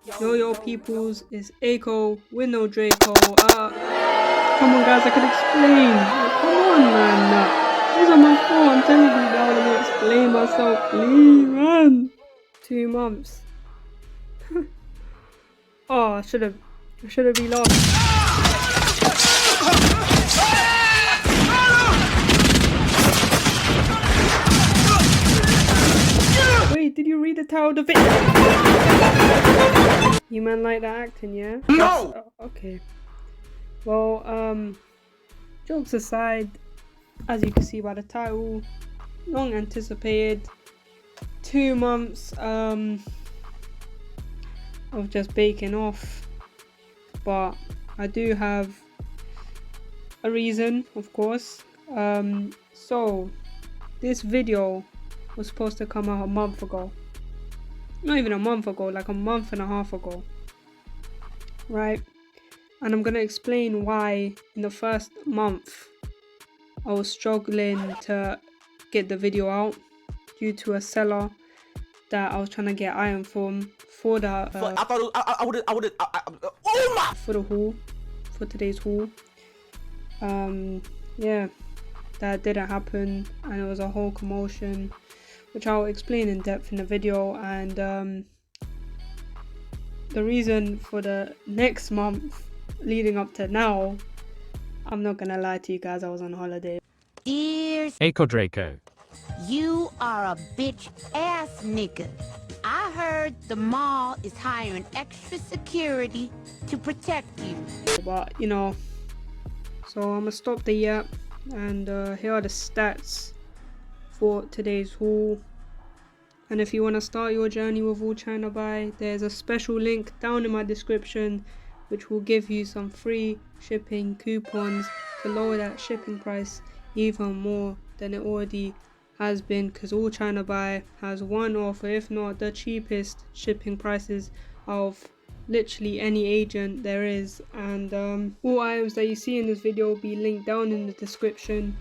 Yo peoples, it's Akko with no Draco. Come on guys, I can explain. Come on man. These are my phone. I'm telling you now, let me explain myself, please man. 2 months. Oh, I should have reloaded. Wait, did you read the title of the video? You man like that acting, yeah? No! Okay. Well, jokes aside, as you can see by the title, long anticipated. 2 months of just baking off. But I do have a reason, of course. So this video was supposed to come out a month ago. Not even a month ago, like a month and a half ago. Right? And I'm gonna explain why in the first month I was struggling to get the video out due to a seller that I was trying to get iron from for the for the haul, for today's haul. Yeah, that didn't happen and it was a whole commotion, which I'll explain in depth in the video. And the reason for the next month leading up to now, I'm not gonna lie to you guys, I was on holiday. Dear Akkodrakko, you are a bitch ass nigga. I heard the mall is hiring extra security to protect you. But you know, so I'm gonna stop the yap, and here are the stats for today's haul. And if you want to start your journey with allchinabuy, there's a special link down in my description which will give you some free shipping coupons to lower that shipping price even more than it already has been, because allchinabuy has one of, if not the cheapest shipping prices of literally any agent there is. And all items that you see in this video will be linked down in the description,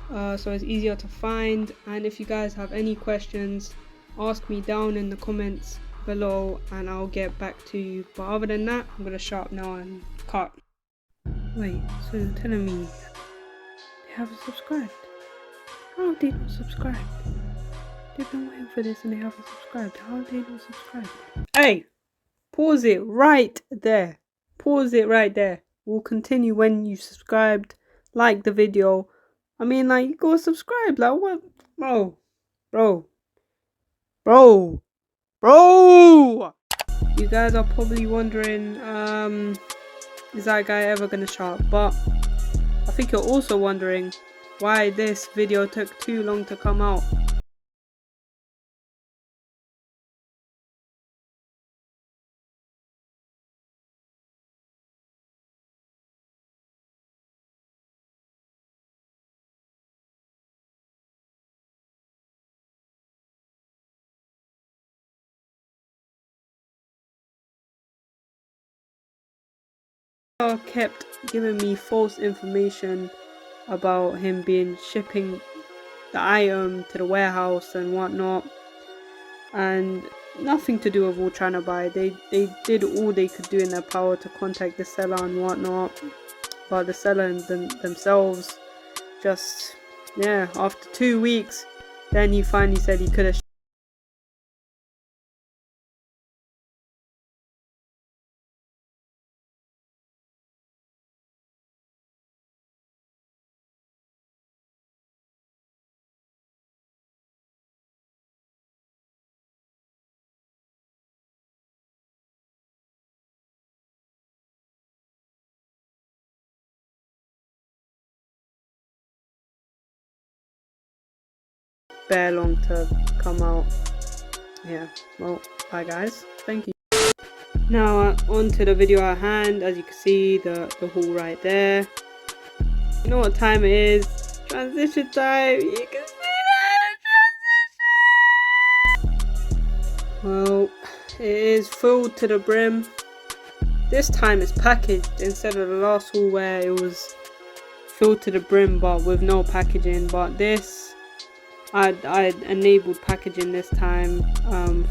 so it's easier to find. And if you guys have any questions, ask me down in the comments below and I'll get back to you. But other than that, I'm gonna shut up now and cut. Wait, so you're telling me they haven't subscribed? How have they not subscribed? They've been waiting for this and they haven't subscribed. How have they not subscribed? Hey, pause it right there. Pause it right there. We'll continue when you subscribed, like the video. I mean, like, go subscribe. Like, what? Bro. You guys are probably wondering, is that guy ever gonna shut up? But I think you're also wondering why this video took too long to come out. Kept giving me false information about him being shipping the item to the warehouse and whatnot, and nothing to do with allchinabuy. They did all they could do in their power to contact the seller and whatnot, but the seller themselves just, yeah, after 2 weeks then he finally said he could have bare long to come out. Yeah, well, bye guys, thank you. Now on to the video at hand. As you can see, the haul right there. You know what time it is? Transition time. You can see that transition. Well, it is filled to the brim. This time it's packaged instead of the last haul where it was filled to the brim but with no packaging. But this, I enabled packaging this time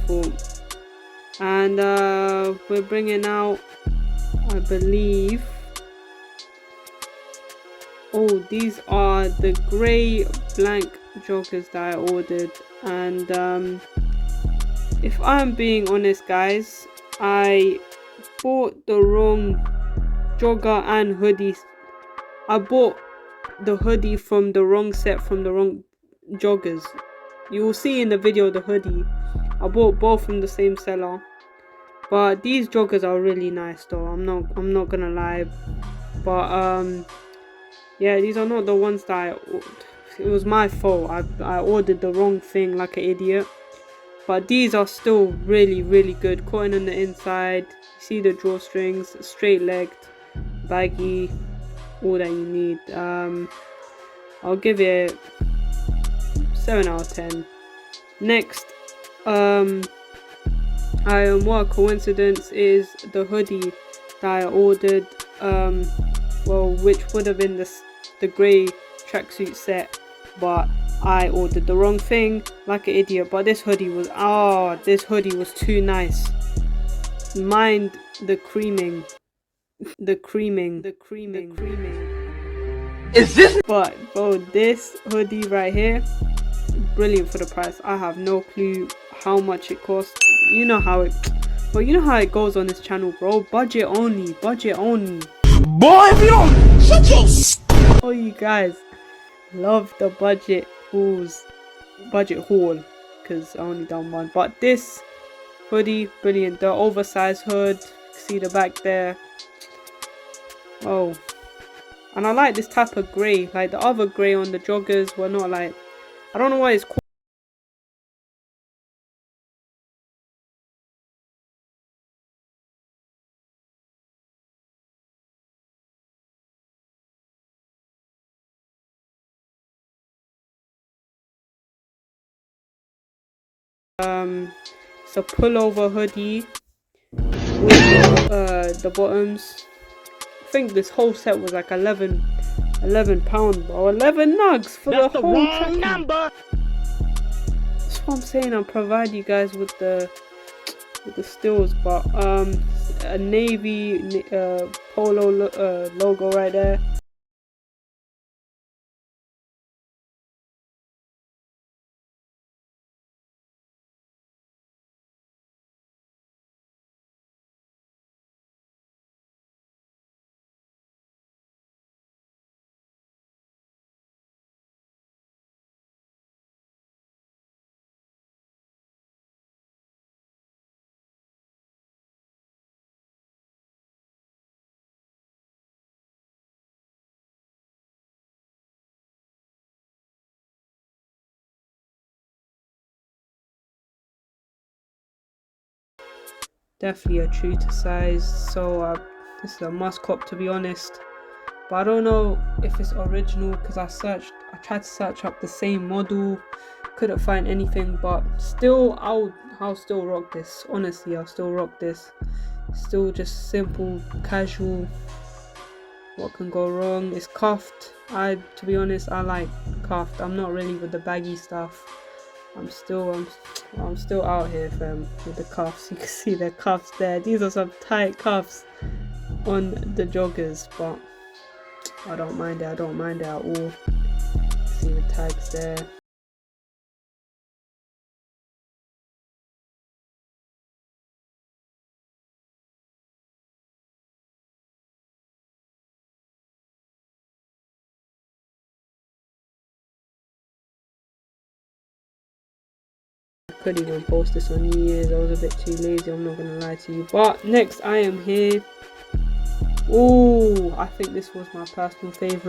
for And we're bringing out, I believe, oh, these are the grey blank joggers that I ordered. And if I'm being honest, guys, I bought the wrong jogger and hoodies. I bought the hoodie from the wrong set, from the wrong joggers. You will see in the video the hoodie. I bought both from the same seller. But these joggers are really nice though. I'm not gonna lie. But yeah, these are not the ones that it was my fault. I ordered the wrong thing like an idiot. But these are still really, really good. Cotton on the inside. You see the drawstrings, straight legged, baggy, all that you need. I'll give it 7 out of 10. Next, what a coincidence is the hoodie that I ordered, well, which would have been the grey tracksuit set, but I ordered the wrong thing like an idiot. But this hoodie was too nice. Mind the creaming. Is this? But bro, this hoodie right here, brilliant for the price. I have no clue how much it costs. You know how it goes on this channel, bro. Budget only. Boy, if you don't shut your oh, you guys love the budget haul, because I only done one. But this hoodie, brilliant. The oversized hood, see the back there. Oh, and I like this type of grey. Like the other grey on the joggers were not like, I don't know why it's called. It's a pullover hoodie with the bottoms. I think this whole set was like 11 pounds, bro. 11 nugs for the whole wrong number. That's what I'm saying. I'll provide you guys with the stills, but a navy polo logo right there. Definitely a true to size, so this is a must cop, to be honest. But I don't know if it's original, because I tried to search up the same model, couldn't find anything. But still, I'll still rock this. Honestly, I'll still rock this. Still just simple, casual. What can go wrong? It's cuffed. To be honest, I like cuffed. I'm not really with the baggy stuff. I'm still out here, fam, with the cuffs. You can see the cuffs there. These are some tight cuffs on the joggers, but I don't mind it. I don't mind it at all. See the tags there. I could even post this on New Year's. I was a bit too lazy, I'm not gonna lie to you. But next, I am here. Oh, I think this was my personal favorite.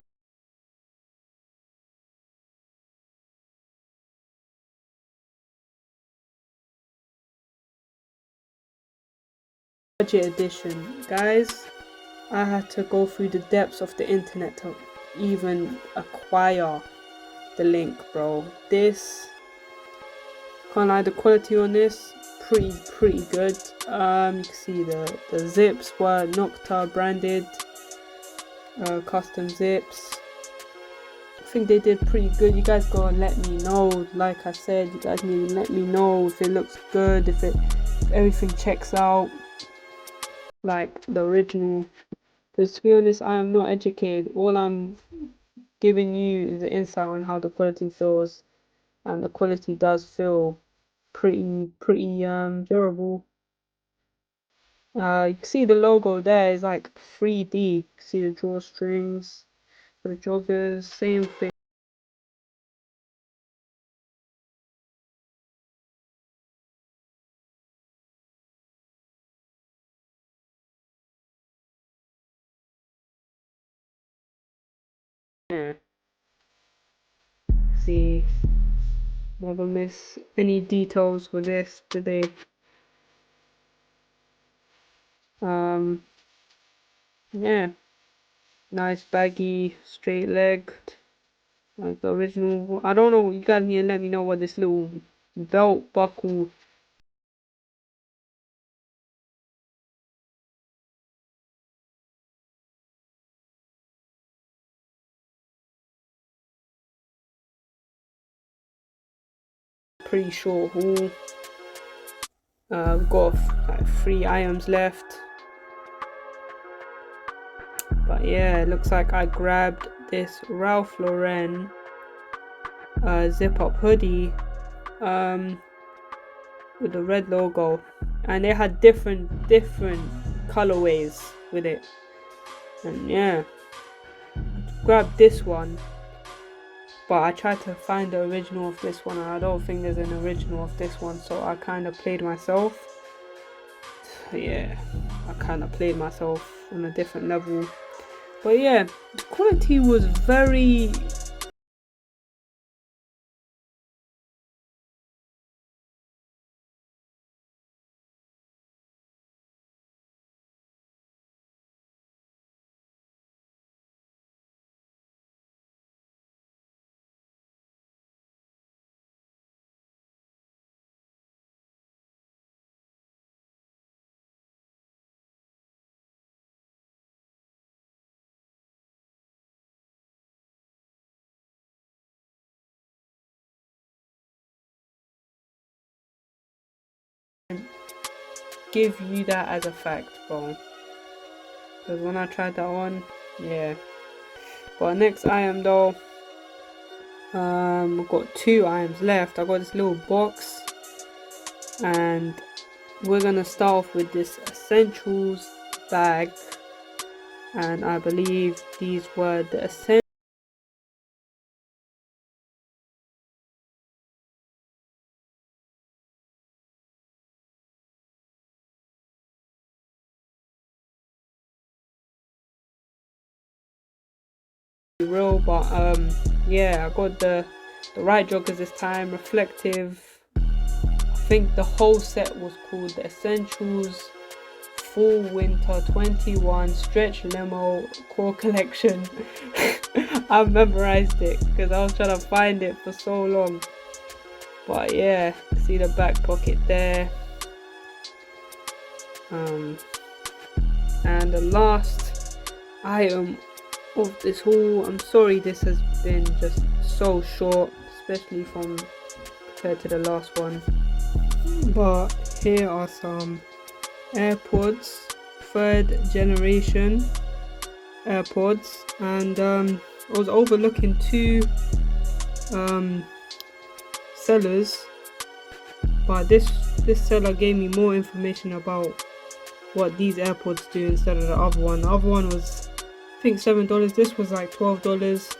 Budget edition, guys. I had to go through the depths of the internet to even acquire the link, bro. This, can't lie, the quality on this pretty good. You can see the zips were Nocta branded, custom zips. I think they did pretty good. You guys go and let me know. Like I said, you guys need to let me know if it looks good, if it everything checks out like the original. Because to be honest, I am not educated. All I'm giving you is the insight on how the quality feels, and the quality does feel pretty durable. You can see the logo there is like 3D. You can see the drawstrings for the joggers, same thing. Yeah. See, never miss any details with this, did they? Yeah, nice baggy, straight legged, like the original. I don't know. You guys need to let me know what this little belt buckle. Pretty short haul. We've got like 3 items left. But yeah, it looks like I grabbed this Ralph Lauren Zip Up Hoodie with the red logo, and they had different colorways with it. And yeah, grabbed this one, but I tried to find the original of this one, and I don't think there's an original of this one, so I kind of played myself. Yeah, I kind of played myself on a different level. But yeah, the quality was very give you that as a fact, bro. Because when I tried that on, yeah. But next item though, I've got 2 items left. I got this little box, and we're gonna start off with this essentials bag, and I believe these were the essentials. Real, but yeah, I got the right joggers this time, reflective. I think the whole set was called the Essentials Fall Winter 21 Stretch Limo Core Collection. I've memorized it because I was trying to find it for so long. But yeah, see the back pocket there. And the last item of this haul, I'm sorry this has been just so short, especially compared to the last one, but here are some AirPods, 3rd generation AirPods, and I was overlooking 2 sellers, but this seller gave me more information about what these AirPods do instead of the other one. The other one was, I think, $7. This was like $12,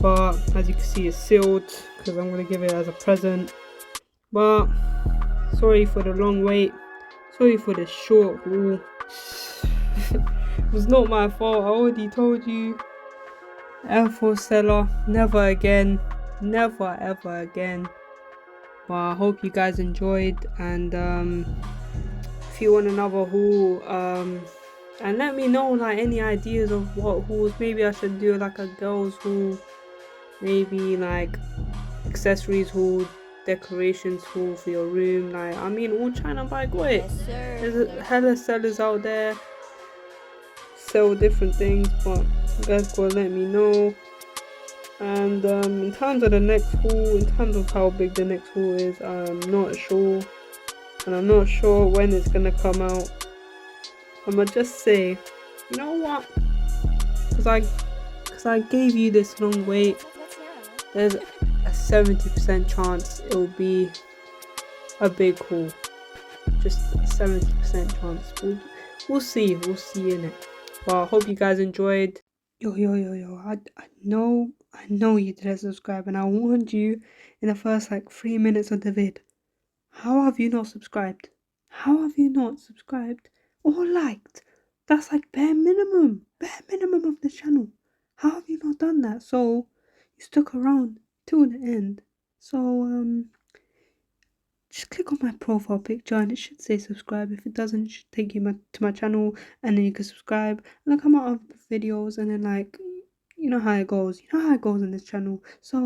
but as you can see, it's sealed because I'm gonna give it as a present. But sorry for the long wait, sorry for the short haul. It was not my fault. I already told you, Air Force seller, never again, never ever again. But I hope you guys enjoyed, and if you want another haul, and let me know like any ideas of what hauls. Maybe I should do like a girls haul, maybe like accessories haul, decorations haul for your room. Like, I mean, all China buy got it. There's a hella sellers out there sell different things, but you guys gotta let me know. And in terms of the next haul, in terms of how big the next haul is, I'm not sure. and I'm not sure when it's gonna come out. I'ma just say, you know what? Cause I gave you this long wait. There's a 70% chance it'll be a big haul. Just a 70% chance. We'll see. We'll see in it. Well, I hope you guys enjoyed. Yo. I know you didn't subscribe, and I warned you in the first like 3 minutes of the vid. How have you not subscribed? How have you not subscribed or liked? That's like bare minimum of the channel. How have you not done that? So you stuck around till the end. So just click on my profile picture and it should say subscribe. If it doesn't, it should take you to my channel, and then you can subscribe and then come out of videos, and then like you know how it goes. You know how it goes on this channel. So